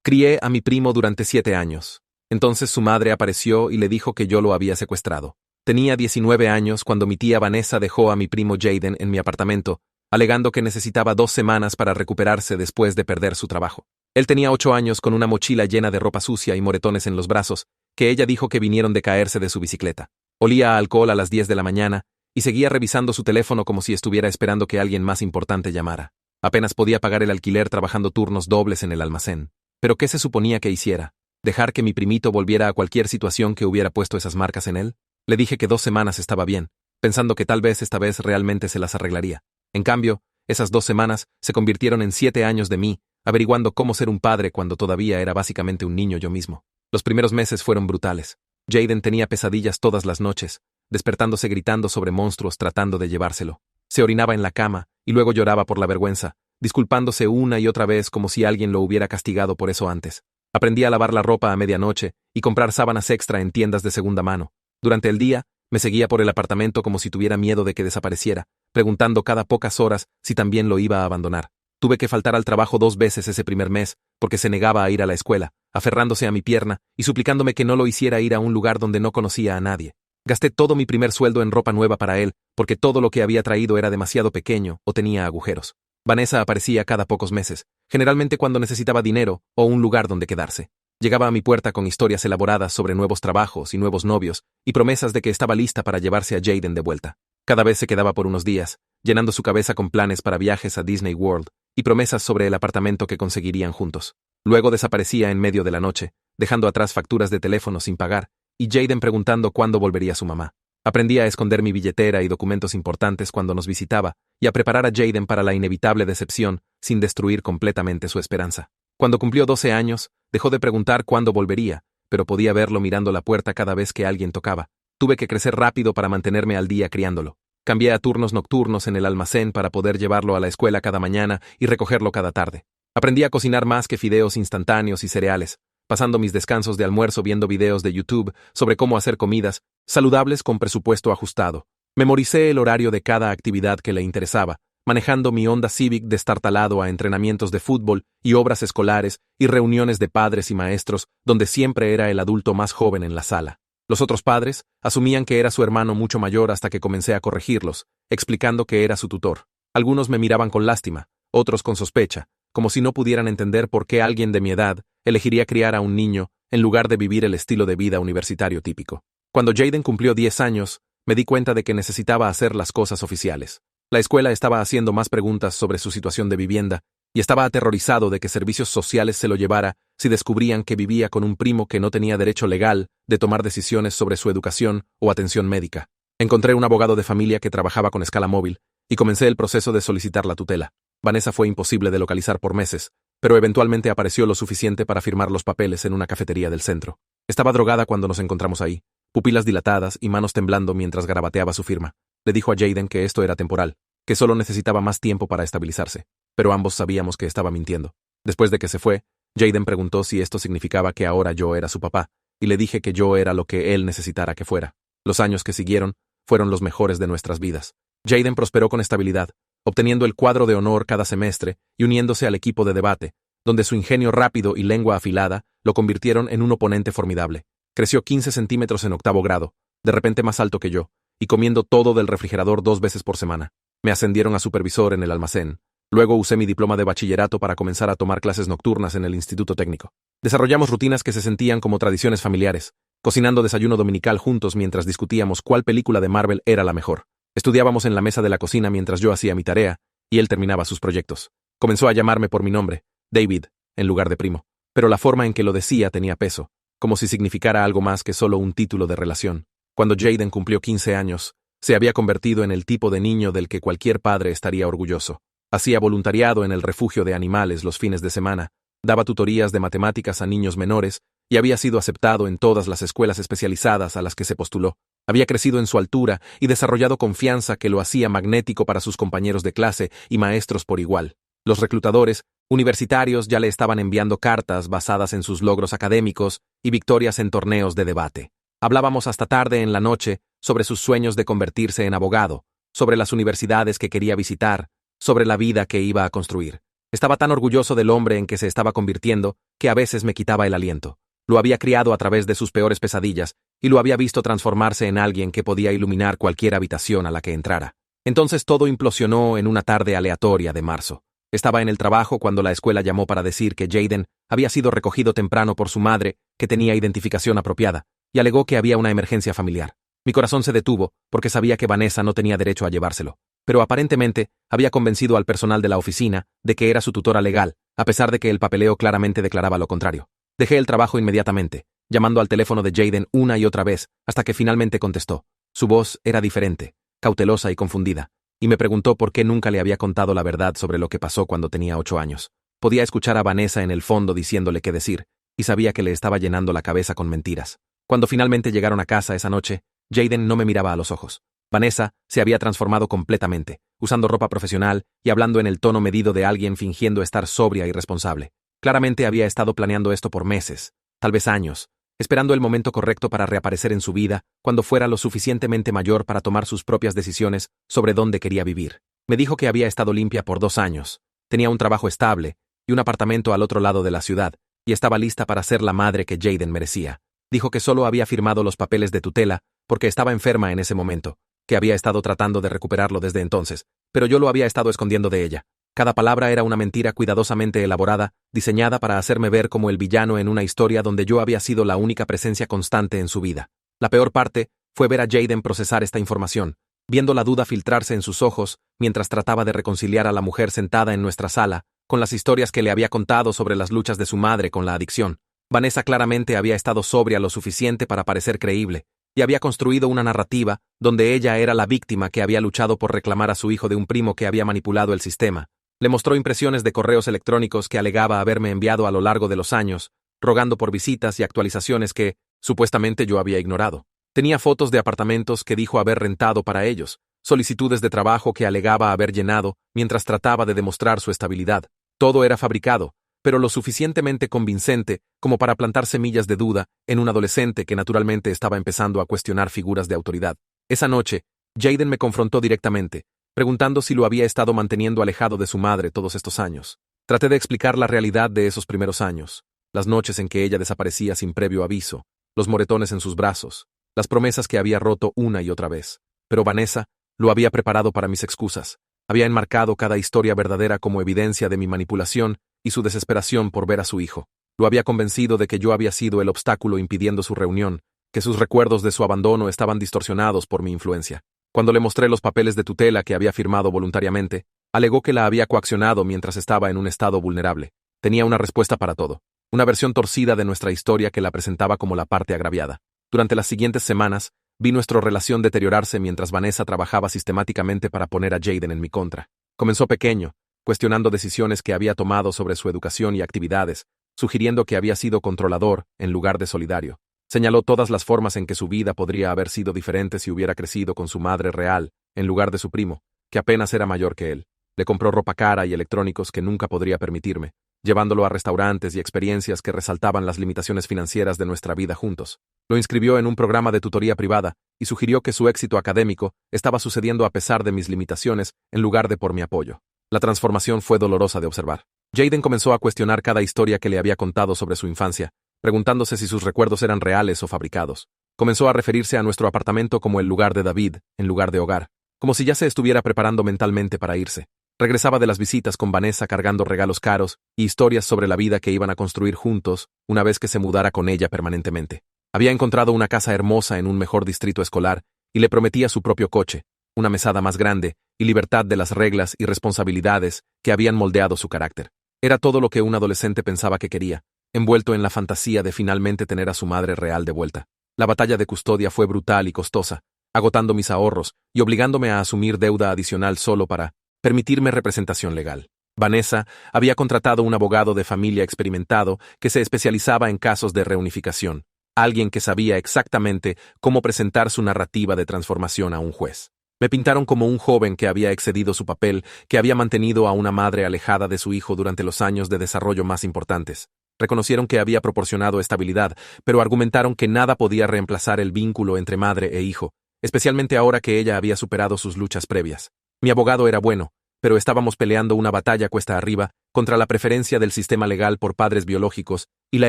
Crié a mi primo durante 7 años. Entonces su madre apareció y le dijo que yo lo había secuestrado. Tenía 19 años cuando mi tía Vanessa dejó a mi primo Jaden en mi apartamento, alegando que necesitaba 2 semanas para recuperarse después de perder su trabajo. Él tenía 8 años con una mochila llena de ropa sucia y moretones en los brazos, que ella dijo que vinieron de caerse de su bicicleta. Olía a alcohol a las 10 de la mañana y seguía revisando su teléfono como si estuviera esperando que alguien más importante llamara. Apenas podía pagar el alquiler trabajando turnos dobles en el almacén. ¿Pero qué se suponía que hiciera? ¿Dejar que mi primito volviera a cualquier situación que hubiera puesto esas marcas en él? Le dije que 2 semanas estaba bien, pensando que tal vez esta vez realmente se las arreglaría. En cambio, esas 2 semanas se convirtieron en 7 años de mí, averiguando cómo ser un padre cuando todavía era básicamente un niño yo mismo. Los primeros meses fueron brutales. Jaden tenía pesadillas todas las noches, despertándose gritando sobre monstruos tratando de llevárselo. Se orinaba en la cama y luego lloraba por la vergüenza, disculpándose una y otra vez como si alguien lo hubiera castigado por eso antes. Aprendí a lavar la ropa a medianoche y comprar sábanas extra en tiendas de segunda mano. Durante el día, me seguía por el apartamento como si tuviera miedo de que desapareciera, preguntando cada pocas horas si también lo iba a abandonar. Tuve que faltar al trabajo 2 veces ese primer mes, porque se negaba a ir a la escuela, aferrándose a mi pierna y suplicándome que no lo hiciera ir a un lugar donde no conocía a nadie. Gasté todo mi primer sueldo en ropa nueva para él, porque todo lo que había traído era demasiado pequeño o tenía agujeros. Vanessa aparecía cada pocos meses, generalmente cuando necesitaba dinero o un lugar donde quedarse. Llegaba a mi puerta con historias elaboradas sobre nuevos trabajos y nuevos novios, y promesas de que estaba lista para llevarse a Jaden de vuelta. Cada vez se quedaba por unos días, llenando su cabeza con planes para viajes a Disney World y promesas sobre el apartamento que conseguirían juntos. Luego desaparecía en medio de la noche, dejando atrás facturas de teléfono sin pagar, y Jaden preguntando cuándo volvería su mamá. Aprendí a esconder mi billetera y documentos importantes cuando nos visitaba, y a preparar a Jaden para la inevitable decepción, sin destruir completamente su esperanza. Cuando cumplió 12 años, dejó de preguntar cuándo volvería, pero podía verlo mirando la puerta cada vez que alguien tocaba. Tuve que crecer rápido para mantenerme al día criándolo. Cambié a turnos nocturnos en el almacén para poder llevarlo a la escuela cada mañana y recogerlo cada tarde. Aprendí a cocinar más que fideos instantáneos y cereales, pasando mis descansos de almuerzo viendo videos de YouTube sobre cómo hacer comidas saludables con presupuesto ajustado. Memoricé el horario de cada actividad que le interesaba, manejando mi Honda Civic destartalado a entrenamientos de fútbol y obras escolares y reuniones de padres y maestros donde siempre era el adulto más joven en la sala. Los otros padres asumían que era su hermano mucho mayor hasta que comencé a corregirlos, explicando que era su tutor. Algunos me miraban con lástima, otros con sospecha, como si no pudieran entender por qué alguien de mi edad elegiría criar a un niño en lugar de vivir el estilo de vida universitario típico. Cuando Jaden cumplió 10 años, me di cuenta de que necesitaba hacer las cosas oficiales. La escuela estaba haciendo más preguntas sobre su situación de vivienda y estaba aterrorizado de que servicios sociales se lo llevara si descubrían que vivía con un primo que no tenía derecho legal de tomar decisiones sobre su educación o atención médica. Encontré un abogado de familia que trabajaba con escala móvil y comencé el proceso de solicitar la tutela. Vanessa fue imposible de localizar por meses, pero eventualmente apareció lo suficiente para firmar los papeles en una cafetería del centro. Estaba drogada cuando nos encontramos ahí, pupilas dilatadas y manos temblando mientras garabateaba su firma. Le dijo a Jaden que esto era temporal, que solo necesitaba más tiempo para estabilizarse, pero ambos sabíamos que estaba mintiendo. Después de que se fue, Jaden preguntó si esto significaba que ahora yo era su papá, y le dije que yo era lo que él necesitara que fuera. Los años que siguieron fueron los mejores de nuestras vidas. Jaden prosperó con estabilidad, obteniendo el cuadro de honor cada semestre y uniéndose al equipo de debate, donde su ingenio rápido y lengua afilada lo convirtieron en un oponente formidable. Creció 15 centímetros en 8º grado, de repente más alto que yo, y comiendo todo del refrigerador 2 veces por semana. Me ascendieron a supervisor en el almacén. Luego usé mi diploma de bachillerato para comenzar a tomar clases nocturnas en el Instituto Técnico. Desarrollamos rutinas que se sentían como tradiciones familiares, cocinando desayuno dominical juntos mientras discutíamos cuál película de Marvel era la mejor. Estudiábamos en la mesa de la cocina mientras yo hacía mi tarea, y él terminaba sus proyectos. Comenzó a llamarme por mi nombre, David, en lugar de primo, pero la forma en que lo decía tenía peso, como si significara algo más que solo un título de relación. Cuando Jaden cumplió 15 años, se había convertido en el tipo de niño del que cualquier padre estaría orgulloso. Hacía voluntariado en el refugio de animales los fines de semana, daba tutorías de matemáticas a niños menores y había sido aceptado en todas las escuelas especializadas a las que se postuló. Había crecido en su altura y desarrollado confianza que lo hacía magnético para sus compañeros de clase y maestros por igual. Los reclutadores universitarios ya le estaban enviando cartas basadas en sus logros académicos y victorias en torneos de debate. Hablábamos hasta tarde en la noche sobre sus sueños de convertirse en abogado, sobre las universidades que quería visitar, sobre la vida que iba a construir. Estaba tan orgulloso del hombre en que se estaba convirtiendo que a veces me quitaba el aliento. Lo había criado a través de sus peores pesadillas y lo había visto transformarse en alguien que podía iluminar cualquier habitación a la que entrara. Entonces todo implosionó en una tarde aleatoria de marzo. Estaba en el trabajo cuando la escuela llamó para decir que Jaden había sido recogido temprano por su madre, que tenía identificación apropiada, y alegó que había una emergencia familiar. Mi corazón se detuvo porque sabía que Vanessa no tenía derecho a llevárselo, pero aparentemente había convencido al personal de la oficina de que era su tutora legal, a pesar de que el papeleo claramente declaraba lo contrario. Dejé el trabajo inmediatamente, llamando al teléfono de Jaden una y otra vez, hasta que finalmente contestó. Su voz era diferente, cautelosa y confundida, y me preguntó por qué nunca le había contado la verdad sobre lo que pasó cuando tenía 8 años. Podía escuchar a Vanessa en el fondo diciéndole qué decir, y sabía que le estaba llenando la cabeza con mentiras. Cuando finalmente llegaron a casa esa noche, Jaden no me miraba a los ojos. Vanessa se había transformado completamente, usando ropa profesional y hablando en el tono medido de alguien fingiendo estar sobria y responsable. Claramente había estado planeando esto por meses, tal vez años, esperando el momento correcto para reaparecer en su vida cuando fuera lo suficientemente mayor para tomar sus propias decisiones sobre dónde quería vivir. Me dijo que había estado limpia por 2 años, tenía un trabajo estable y un apartamento al otro lado de la ciudad, y estaba lista para ser la madre que Jaden merecía. Dijo que solo había firmado los papeles de tutela porque estaba enferma en ese momento, que había estado tratando de recuperarlo desde entonces, pero yo lo había estado escondiendo de ella. Cada palabra era una mentira cuidadosamente elaborada, diseñada para hacerme ver como el villano en una historia donde yo había sido la única presencia constante en su vida. La peor parte fue ver a Jaden procesar esta información, viendo la duda filtrarse en sus ojos mientras trataba de reconciliar a la mujer sentada en nuestra sala con las historias que le había contado sobre las luchas de su madre con la adicción. Vanessa claramente había estado sobria lo suficiente para parecer creíble, y había construido una narrativa donde ella era la víctima que había luchado por reclamar a su hijo de un primo que había manipulado el sistema. Le mostró impresiones de correos electrónicos que alegaba haberme enviado a lo largo de los años, rogando por visitas y actualizaciones que, supuestamente, yo había ignorado. Tenía fotos de apartamentos que dijo haber rentado para ellos, solicitudes de trabajo que alegaba haber llenado mientras trataba de demostrar su estabilidad. Todo era fabricado, pero lo suficientemente convincente como para plantar semillas de duda en un adolescente que naturalmente estaba empezando a cuestionar figuras de autoridad. Esa noche, Jaden me confrontó directamente, preguntando si lo había estado manteniendo alejado de su madre todos estos años. Traté de explicar la realidad de esos primeros años, las noches en que ella desaparecía sin previo aviso, los moretones en sus brazos, las promesas que había roto una y otra vez. Pero Vanessa lo había preparado para mis excusas, había enmarcado cada historia verdadera como evidencia de mi manipulación y su desesperación por ver a su hijo. Lo había convencido de que yo había sido el obstáculo impidiendo su reunión, que sus recuerdos de su abandono estaban distorsionados por mi influencia. Cuando le mostré los papeles de tutela que había firmado voluntariamente, alegó que la había coaccionado mientras estaba en un estado vulnerable. Tenía una respuesta para todo, una versión torcida de nuestra historia que la presentaba como la parte agraviada. Durante las siguientes semanas, vi nuestra relación deteriorarse mientras Vanessa trabajaba sistemáticamente para poner a Jaden en mi contra. Comenzó pequeño, cuestionando decisiones que había tomado sobre su educación y actividades, sugiriendo que había sido controlador en lugar de solidario. Señaló todas las formas en que su vida podría haber sido diferente si hubiera crecido con su madre real, en lugar de su primo, que apenas era mayor que él. Le compró ropa cara y electrónicos que nunca podría permitirme, llevándolo a restaurantes y experiencias que resaltaban las limitaciones financieras de nuestra vida juntos. Lo inscribió en un programa de tutoría privada y sugirió que su éxito académico estaba sucediendo a pesar de mis limitaciones en lugar de por mi apoyo. La transformación fue dolorosa de observar. Jaden comenzó a cuestionar cada historia que le había contado sobre su infancia, preguntándose si sus recuerdos eran reales o fabricados. Comenzó a referirse a nuestro apartamento como el lugar de David, en lugar de hogar, como si ya se estuviera preparando mentalmente para irse. Regresaba de las visitas con Vanessa cargando regalos caros y historias sobre la vida que iban a construir juntos una vez que se mudara con ella permanentemente. Había encontrado una casa hermosa en un mejor distrito escolar y le prometía su propio coche, una mesada más grande y libertad de las reglas y responsabilidades que habían moldeado su carácter. Era todo lo que un adolescente pensaba que quería, envuelto en la fantasía de finalmente tener a su madre real de vuelta. La batalla de custodia fue brutal y costosa, agotando mis ahorros y obligándome a asumir deuda adicional solo para permitirme representación legal. Vanessa había contratado un abogado de familia experimentado que se especializaba en casos de reunificación, alguien que sabía exactamente cómo presentar su narrativa de transformación a un juez. Me pintaron como un joven que había excedido su papel, que había mantenido a una madre alejada de su hijo durante los años de desarrollo más importantes. Reconocieron que había proporcionado estabilidad, pero argumentaron que nada podía reemplazar el vínculo entre madre e hijo, especialmente ahora que ella había superado sus luchas previas. Mi abogado era bueno, pero estábamos peleando una batalla cuesta arriba contra la preferencia del sistema legal por padres biológicos y la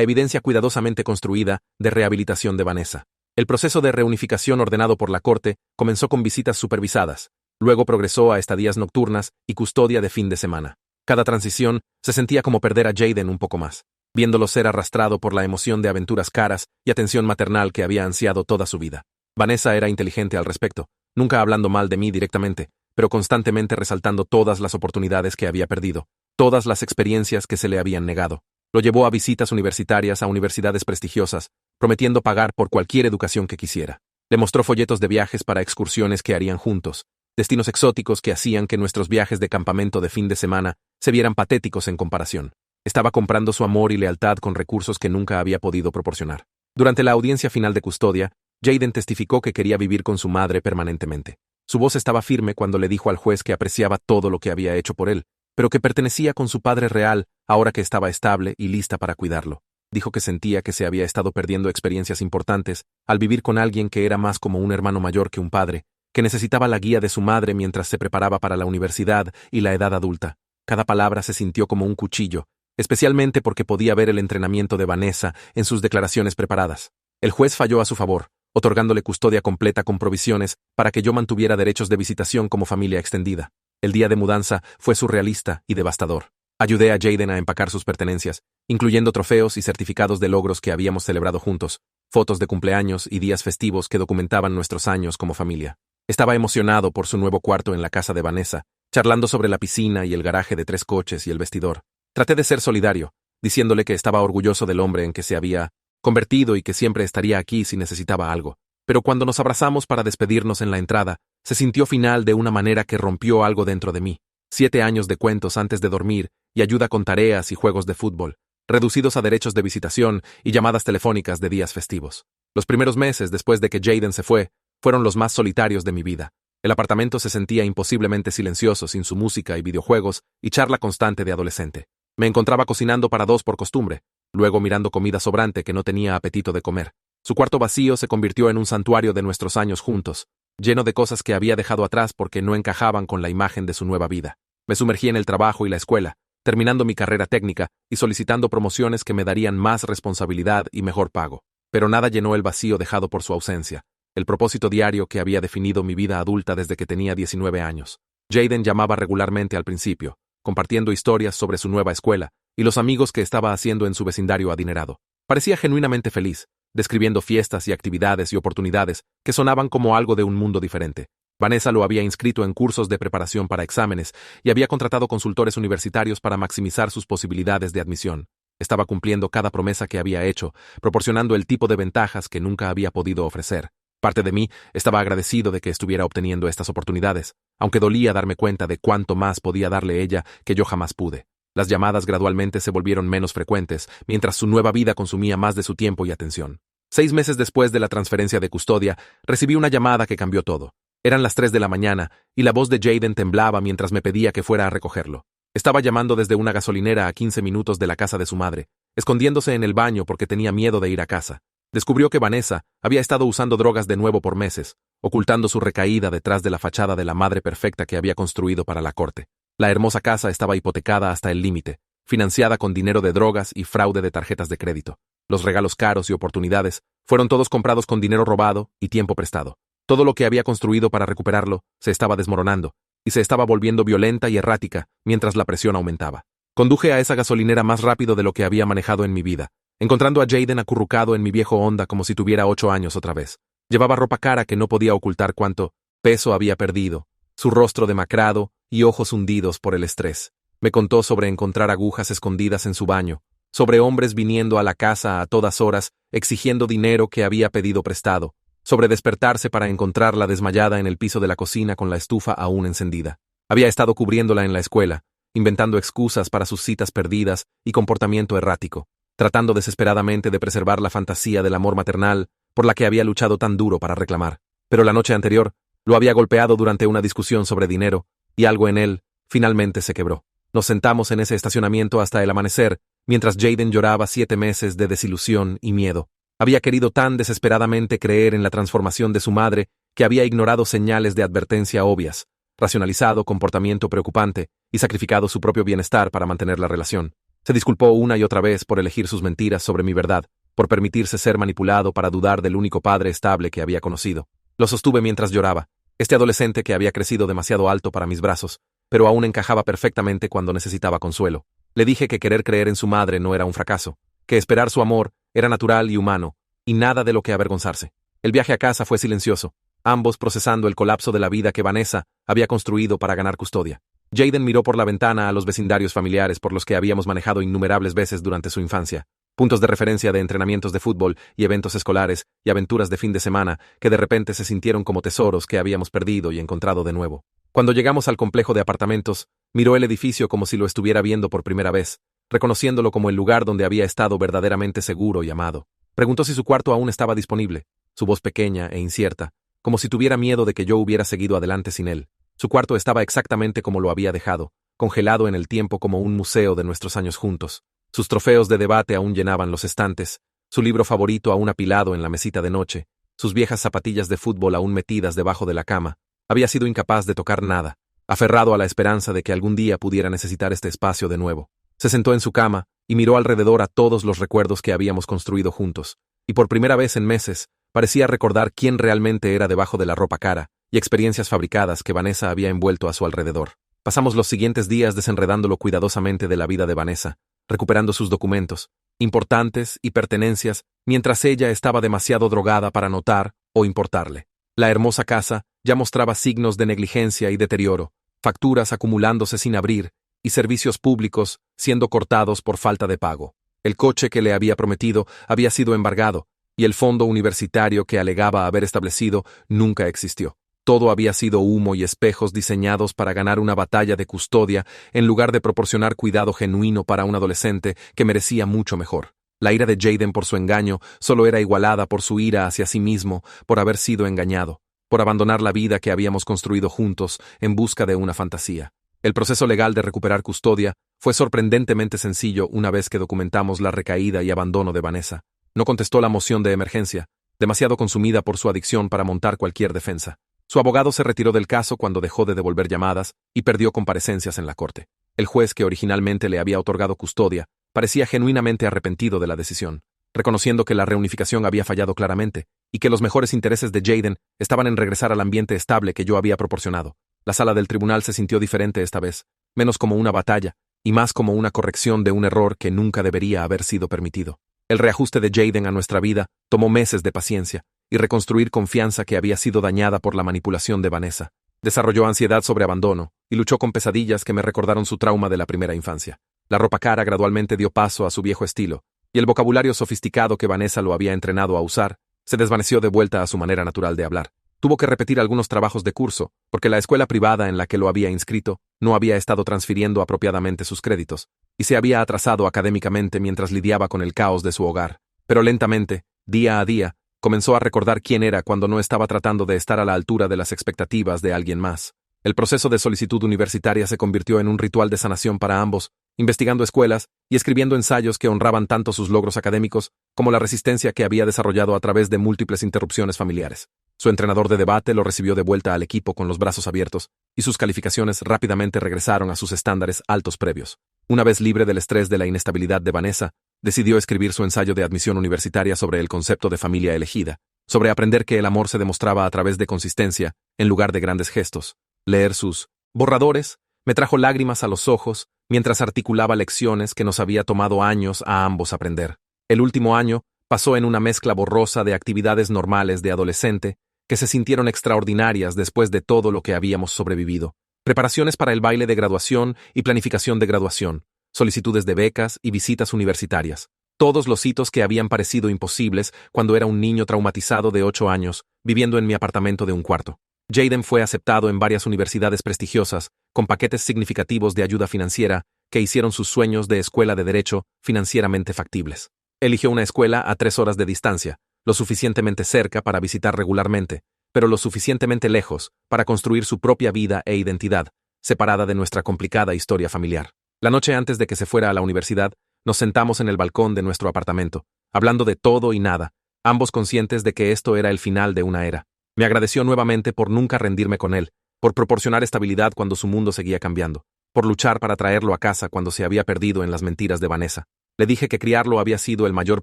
evidencia cuidadosamente construida de rehabilitación de Vanessa. El proceso de reunificación ordenado por la Corte comenzó con visitas supervisadas, luego progresó a estadías nocturnas y custodia de fin de semana. Cada transición se sentía como perder a Jayden un poco más, viéndolo ser arrastrado por la emoción de aventuras caras y atención maternal que había ansiado toda su vida. Vanessa era inteligente al respecto, nunca hablando mal de mí directamente, pero constantemente resaltando todas las oportunidades que había perdido, todas las experiencias que se le habían negado. Lo llevó a visitas universitarias a universidades prestigiosas, prometiendo pagar por cualquier educación que quisiera. Le mostró folletos de viajes para excursiones que harían juntos, destinos exóticos que hacían que nuestros viajes de campamento de fin de semana se vieran patéticos en comparación. Estaba comprando su amor y lealtad con recursos que nunca había podido proporcionar. Durante la audiencia final de custodia, Jayden testificó que quería vivir con su madre permanentemente. Su voz estaba firme cuando le dijo al juez que apreciaba todo lo que había hecho por él, pero que pertenecía con su padre real ahora que estaba estable y lista para cuidarlo. Dijo que sentía que se había estado perdiendo experiencias importantes al vivir con alguien que era más como un hermano mayor que un padre, que necesitaba la guía de su madre mientras se preparaba para la universidad y la edad adulta. Cada palabra se sintió como un cuchillo, especialmente porque podía ver el entrenamiento de Vanessa en sus declaraciones preparadas. El juez falló a su favor, otorgándole custodia completa con provisiones para que yo mantuviera derechos de visitación como familia extendida. El día de mudanza fue surrealista y devastador. Ayudé a Jayden a empacar sus pertenencias, incluyendo trofeos y certificados de logros que habíamos celebrado juntos, fotos de cumpleaños y días festivos que documentaban nuestros años como familia. Estaba emocionado por su nuevo cuarto en la casa de Vanessa, charlando sobre la piscina y el garaje de 3 coches y el vestidor. Traté de ser solidario, diciéndole que estaba orgulloso del hombre en que se había convertido y que siempre estaría aquí si necesitaba algo. Pero cuando nos abrazamos para despedirnos en la entrada, se sintió final de una manera que rompió algo dentro de mí. 7 años de cuentos antes de dormir y ayuda con tareas y juegos de fútbol, reducidos a derechos de visitación y llamadas telefónicas de días festivos. Los primeros meses después de que Jayden se fue, fueron los más solitarios de mi vida. El apartamento se sentía imposiblemente silencioso sin su música y videojuegos y charla constante de adolescente. Me encontraba cocinando para 2 por costumbre, luego mirando comida sobrante que no tenía apetito de comer. Su cuarto vacío se convirtió en un santuario de nuestros años juntos, lleno de cosas que había dejado atrás porque no encajaban con la imagen de su nueva vida. Me sumergí en el trabajo y la escuela, terminando mi carrera técnica y solicitando promociones que me darían más responsabilidad y mejor pago. Pero nada llenó el vacío dejado por su ausencia, el propósito diario que había definido mi vida adulta desde que tenía 19 años. Jayden llamaba regularmente al principio, compartiendo historias sobre su nueva escuela y los amigos que estaba haciendo en su vecindario adinerado. Parecía genuinamente feliz, describiendo fiestas y actividades y oportunidades que sonaban como algo de un mundo diferente. Vanessa lo había inscrito en cursos de preparación para exámenes y había contratado consultores universitarios para maximizar sus posibilidades de admisión. Estaba cumpliendo cada promesa que había hecho, proporcionando el tipo de ventajas que nunca había podido ofrecer. Parte de mí estaba agradecido de que estuviera obteniendo estas oportunidades, aunque dolía darme cuenta de cuánto más podía darle ella que yo jamás pude. Las llamadas gradualmente se volvieron menos frecuentes, mientras su nueva vida consumía más de su tiempo y atención. 6 meses después de la transferencia de custodia, recibí una llamada que cambió todo. Eran las 3 de la mañana, y la voz de Jayden temblaba mientras me pedía que fuera a recogerlo. Estaba llamando desde una gasolinera a 15 minutos de la casa de su madre, escondiéndose en el baño porque tenía miedo de ir a casa. Descubrió que Vanessa había estado usando drogas de nuevo por meses, ocultando su recaída detrás de la fachada de la madre perfecta que había construido para la corte. La hermosa casa estaba hipotecada hasta el límite, financiada con dinero de drogas y fraude de tarjetas de crédito. Los regalos caros y oportunidades fueron todos comprados con dinero robado y tiempo prestado. Todo lo que había construido para recuperarlo se estaba desmoronando, y se estaba volviendo violenta y errática mientras la presión aumentaba. Conduje a esa gasolinera más rápido de lo que había manejado en mi vida, encontrando a Jayden acurrucado en mi viejo Honda como si tuviera 8 años otra vez. Llevaba ropa cara que no podía ocultar cuánto peso había perdido, su rostro demacrado y ojos hundidos por el estrés. Me contó sobre encontrar agujas escondidas en su baño, sobre hombres viniendo a la casa a todas horas exigiendo dinero que había pedido prestado, sobre despertarse para encontrarla desmayada en el piso de la cocina con la estufa aún encendida. Había estado cubriéndola en la escuela, inventando excusas para sus citas perdidas y comportamiento errático, tratando desesperadamente de preservar la fantasía del amor maternal por la que había luchado tan duro para reclamar. Pero la noche anterior lo había golpeado durante una discusión sobre dinero, y algo en él finalmente se quebró. Nos sentamos en ese estacionamiento hasta el amanecer, mientras Jayden lloraba 7 meses de desilusión y miedo. Había querido tan desesperadamente creer en la transformación de su madre que había ignorado señales de advertencia obvias, racionalizado comportamiento preocupante y sacrificado su propio bienestar para mantener la relación. Se disculpó una y otra vez por elegir sus mentiras sobre mi verdad, por permitirse ser manipulado para dudar del único padre estable que había conocido. Lo sostuve mientras lloraba, este adolescente que había crecido demasiado alto para mis brazos, pero aún encajaba perfectamente cuando necesitaba consuelo. Le dije que querer creer en su madre no era un fracaso, que esperar su amor era natural y humano, y nada de lo que avergonzarse. El viaje a casa fue silencioso, ambos procesando el colapso de la vida que Vanessa había construido para ganar custodia. Jayden miró por la ventana a los vecindarios familiares por los que habíamos manejado innumerables veces durante su infancia, puntos de referencia de entrenamientos de fútbol y eventos escolares y aventuras de fin de semana que de repente se sintieron como tesoros que habíamos perdido y encontrado de nuevo. Cuando llegamos al complejo de apartamentos, miró el edificio como si lo estuviera viendo por primera vez, reconociéndolo como el lugar donde había estado verdaderamente seguro y amado. Preguntó si su cuarto aún estaba disponible, su voz pequeña e incierta, como si tuviera miedo de que yo hubiera seguido adelante sin él. Su cuarto estaba exactamente como lo había dejado, congelado en el tiempo como un museo de nuestros años juntos. Sus trofeos de debate aún llenaban los estantes, su libro favorito aún apilado en la mesita de noche, sus viejas zapatillas de fútbol aún metidas debajo de la cama. Había sido incapaz de tocar nada, aferrado a la esperanza de que algún día pudiera necesitar este espacio de nuevo. Se sentó en su cama y miró alrededor a todos los recuerdos que habíamos construido juntos, y por primera vez en meses parecía recordar quién realmente era debajo de la ropa cara y experiencias fabricadas que Vanessa había envuelto a su alrededor. Pasamos los siguientes días desenredándolo cuidadosamente de la vida de Vanessa, recuperando sus documentos, importantes y pertenencias, mientras ella estaba demasiado drogada para notar o importarle. La hermosa casa ya mostraba signos de negligencia y deterioro, facturas acumulándose sin abrir y servicios públicos siendo cortados por falta de pago. El coche que le había prometido había sido embargado, y el fondo universitario que alegaba haber establecido nunca existió. Todo había sido humo y espejos diseñados para ganar una batalla de custodia en lugar de proporcionar cuidado genuino para un adolescente que merecía mucho mejor. La ira de Jayden por su engaño solo era igualada por su ira hacia sí mismo por haber sido engañado, por abandonar la vida que habíamos construido juntos en busca de una fantasía. El proceso legal de recuperar custodia fue sorprendentemente sencillo una vez que documentamos la recaída y abandono de Vanessa. No contestó la moción de emergencia, demasiado consumida por su adicción para montar cualquier defensa. Su abogado se retiró del caso cuando dejó de devolver llamadas y perdió comparecencias en la corte. El juez que originalmente le había otorgado custodia parecía genuinamente arrepentido de la decisión, reconociendo que la reunificación había fallado claramente y que los mejores intereses de Jayden estaban en regresar al ambiente estable que yo había proporcionado. La sala del tribunal se sintió diferente esta vez, menos como una batalla y más como una corrección de un error que nunca debería haber sido permitido. El reajuste de Jayden a nuestra vida tomó meses de paciencia y reconstruir confianza que había sido dañada por la manipulación de Vanessa. Desarrolló ansiedad sobre abandono y luchó con pesadillas que me recordaron su trauma de la primera infancia. La ropa cara gradualmente dio paso a su viejo estilo, y el vocabulario sofisticado que Vanessa lo había entrenado a usar se desvaneció de vuelta a su manera natural de hablar. Tuvo que repetir algunos trabajos de curso, porque la escuela privada en la que lo había inscrito no había estado transfiriendo apropiadamente sus créditos, y se había atrasado académicamente mientras lidiaba con el caos de su hogar. Pero lentamente, día a día, comenzó a recordar quién era cuando no estaba tratando de estar a la altura de las expectativas de alguien más. El proceso de solicitud universitaria se convirtió en un ritual de sanación para ambos, investigando escuelas y escribiendo ensayos que honraban tanto sus logros académicos como la resistencia que había desarrollado a través de múltiples interrupciones familiares. Su entrenador de debate lo recibió de vuelta al equipo con los brazos abiertos, y sus calificaciones rápidamente regresaron a sus estándares altos previos. Una vez libre del estrés de la inestabilidad de Vanessa, decidió escribir su ensayo de admisión universitaria sobre el concepto de familia elegida, sobre aprender que el amor se demostraba a través de consistencia, en lugar de grandes gestos. Leer sus borradores me trajo lágrimas a los ojos mientras articulaba lecciones que nos había tomado años a ambos aprender. El último año pasó en una mezcla borrosa de actividades normales de adolescente que se sintieron extraordinarias después de todo lo que habíamos sobrevivido. Preparaciones para el baile de graduación y planificación de graduación, solicitudes de becas y visitas universitarias. Todos los hitos que habían parecido imposibles cuando era un niño traumatizado de 8 años, viviendo en mi apartamento de un cuarto. Jayden fue aceptado en varias universidades prestigiosas, con paquetes significativos de ayuda financiera que hicieron sus sueños de escuela de derecho financieramente factibles. Eligió una escuela a 3 horas de distancia, lo suficientemente cerca para visitar regularmente, pero lo suficientemente lejos para construir su propia vida e identidad, separada de nuestra complicada historia familiar. La noche antes de que se fuera a la universidad, nos sentamos en el balcón de nuestro apartamento, hablando de todo y nada, ambos conscientes de que esto era el final de una era. Me agradeció nuevamente por nunca rendirme con él, por proporcionar estabilidad cuando su mundo seguía cambiando. por luchar para traerlo a casa cuando se había perdido en las mentiras de Vanessa. Le dije que criarlo había sido el mayor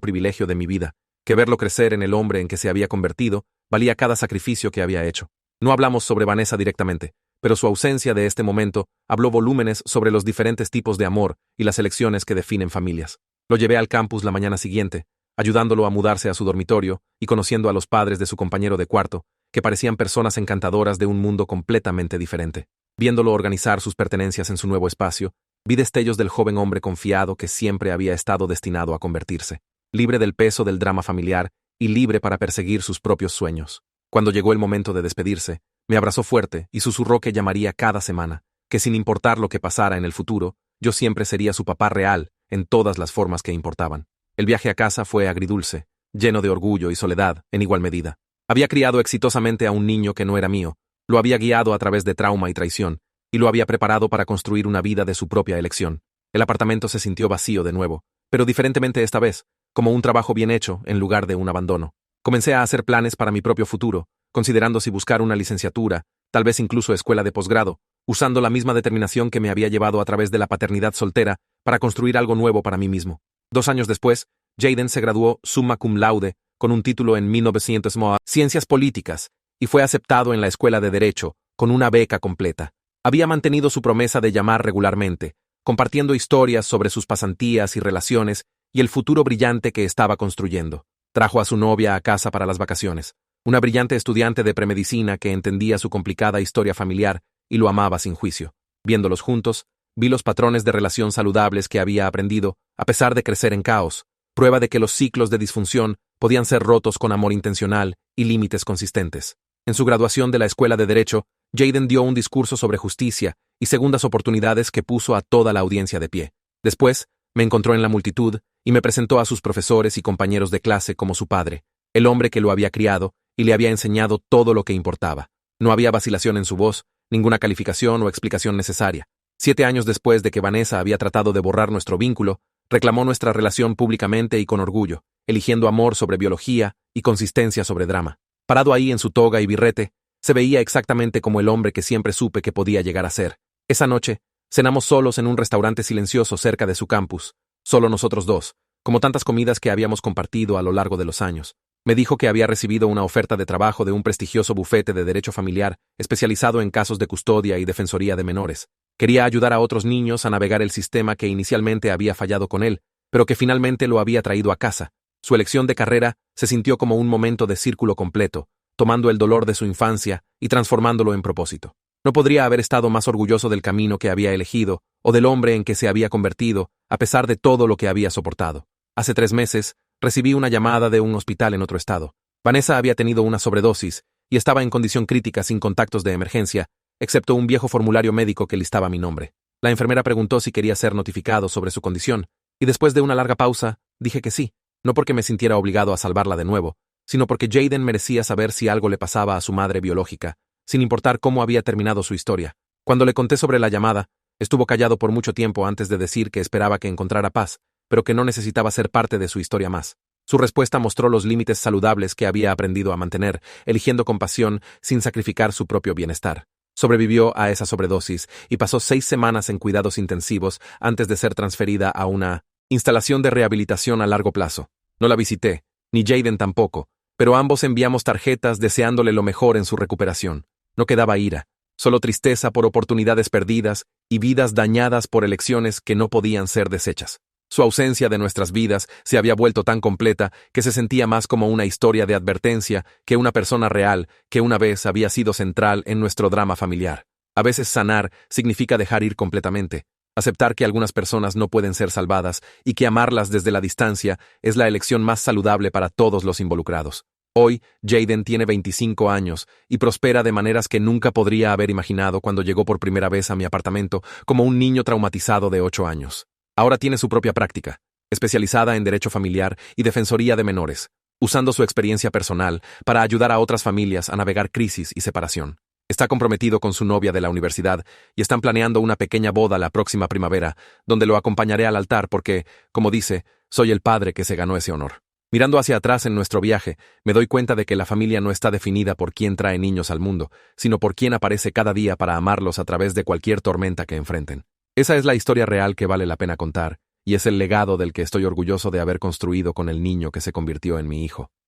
privilegio de mi vida, que verlo crecer en el hombre en que se había convertido valía cada sacrificio que había hecho. No hablamos sobre Vanessa directamente, pero su ausencia de este momento habló volúmenes sobre los diferentes tipos de amor y las elecciones que definen familias. Lo llevé al campus la mañana siguiente, ayudándolo a mudarse a su dormitorio y conociendo a los padres de su compañero de cuarto, que parecían personas encantadoras de un mundo completamente diferente. Viéndolo organizar sus pertenencias en su nuevo espacio, vi destellos del joven hombre confiado que siempre había estado destinado a convertirse, libre del peso del drama familiar y libre para perseguir sus propios sueños. Cuando llegó el momento de despedirse, me abrazó fuerte y susurró que llamaría cada semana, que sin importar lo que pasara en el futuro, yo siempre sería su papá real en todas las formas que importaban. El viaje a casa fue agridulce, lleno de orgullo y soledad en igual medida. Había criado exitosamente a un niño que no era mío, lo había guiado a través de trauma y traición, y lo había preparado para construir una vida de su propia elección. El apartamento se sintió vacío de nuevo, pero diferentemente esta vez, como un trabajo bien hecho en lugar de un abandono. Comencé a hacer planes para mi propio futuro, considerando si buscar una licenciatura, tal vez incluso escuela de posgrado, usando la misma determinación que me había llevado a través de la paternidad soltera para construir algo nuevo para mí mismo. 2 años después, Jayden se graduó summa cum laude con un título en 1900 Ciencias Políticas y fue aceptado en la Escuela de Derecho con una beca completa. Había mantenido su promesa de llamar regularmente, compartiendo historias sobre sus pasantías y relaciones y el futuro brillante que estaba construyendo. Trajo a su novia a casa para las vacaciones, una brillante estudiante de premedicina que entendía su complicada historia familiar y lo amaba sin juicio. Viéndolos juntos, vi los patrones de relación saludables que había aprendido, a pesar de crecer en caos, prueba de que los ciclos de disfunción podían ser rotos con amor intencional y límites consistentes. En su graduación de la Escuela de Derecho, Jayden dio un discurso sobre justicia y segundas oportunidades que puso a toda la audiencia de pie. Después, me encontró en la multitud y me presentó a sus profesores y compañeros de clase como su padre, el hombre que lo había criado y le había enseñado todo lo que importaba. No había vacilación en su voz, ninguna calificación o explicación necesaria. 7 años después de que Vanessa había tratado de borrar nuestro vínculo, reclamó nuestra relación públicamente y con orgullo, eligiendo amor sobre biología y consistencia sobre drama. Parado ahí en su toga y birrete, se veía exactamente como el hombre que siempre supe que podía llegar a ser. Esa noche, cenamos solos en un restaurante silencioso cerca de su campus, solo nosotros dos, como tantas comidas que habíamos compartido a lo largo de los años. Me dijo que había recibido una oferta de trabajo de un prestigioso bufete de derecho familiar especializado en casos de custodia y defensoría de menores. Quería ayudar a otros niños a navegar el sistema que inicialmente había fallado con él, pero que finalmente lo había traído a casa. Su elección de carrera se sintió como un momento de círculo completo, tomando el dolor de su infancia y transformándolo en propósito. No podría haber estado más orgulloso del camino que había elegido o del hombre en que se había convertido, a pesar de todo lo que había soportado. Hace 3 meses, recibí una llamada de un hospital en otro estado. Vanessa había tenido una sobredosis y estaba en condición crítica sin contactos de emergencia, excepto un viejo formulario médico que listaba mi nombre. La enfermera preguntó si quería ser notificado sobre su condición, y después de una larga pausa, dije que sí, no porque me sintiera obligado a salvarla de nuevo, sino porque Jayden merecía saber si algo le pasaba a su madre biológica, sin importar cómo había terminado su historia. Cuando le conté sobre la llamada, estuvo callado por mucho tiempo antes de decir que esperaba que encontrara paz, pero que no necesitaba ser parte de su historia más. Su respuesta mostró los límites saludables que había aprendido a mantener, eligiendo compasión sin sacrificar su propio bienestar. Sobrevivió a esa sobredosis y pasó 6 semanas en cuidados intensivos antes de ser transferida a una instalación de rehabilitación a largo plazo. No la visité, ni Jayden tampoco, pero ambos enviamos tarjetas deseándole lo mejor en su recuperación. No quedaba ira, solo tristeza por oportunidades perdidas y vidas dañadas por elecciones que no podían ser deshechas. Su ausencia de nuestras vidas se había vuelto tan completa que se sentía más como una historia de advertencia que una persona real que una vez había sido central en nuestro drama familiar. A veces sanar significa dejar ir completamente, aceptar que algunas personas no pueden ser salvadas y que amarlas desde la distancia es la elección más saludable para todos los involucrados. Hoy, Jayden tiene 25 años y prospera de maneras que nunca podría haber imaginado cuando llegó por primera vez a mi apartamento como un niño traumatizado de 8 años. Ahora tiene su propia práctica, especializada en derecho familiar y defensoría de menores, usando su experiencia personal para ayudar a otras familias a navegar crisis y separación. Está comprometido con su novia de la universidad y están planeando una pequeña boda la próxima primavera, donde lo acompañaré al altar porque, como dice, soy el padre que se ganó ese honor. Mirando hacia atrás en nuestro viaje, me doy cuenta de que la familia no está definida por quién trae niños al mundo, sino por quién aparece cada día para amarlos a través de cualquier tormenta que enfrenten. Esa es la historia real que vale la pena contar, y es el legado del que estoy orgulloso de haber construido con el niño que se convirtió en mi hijo.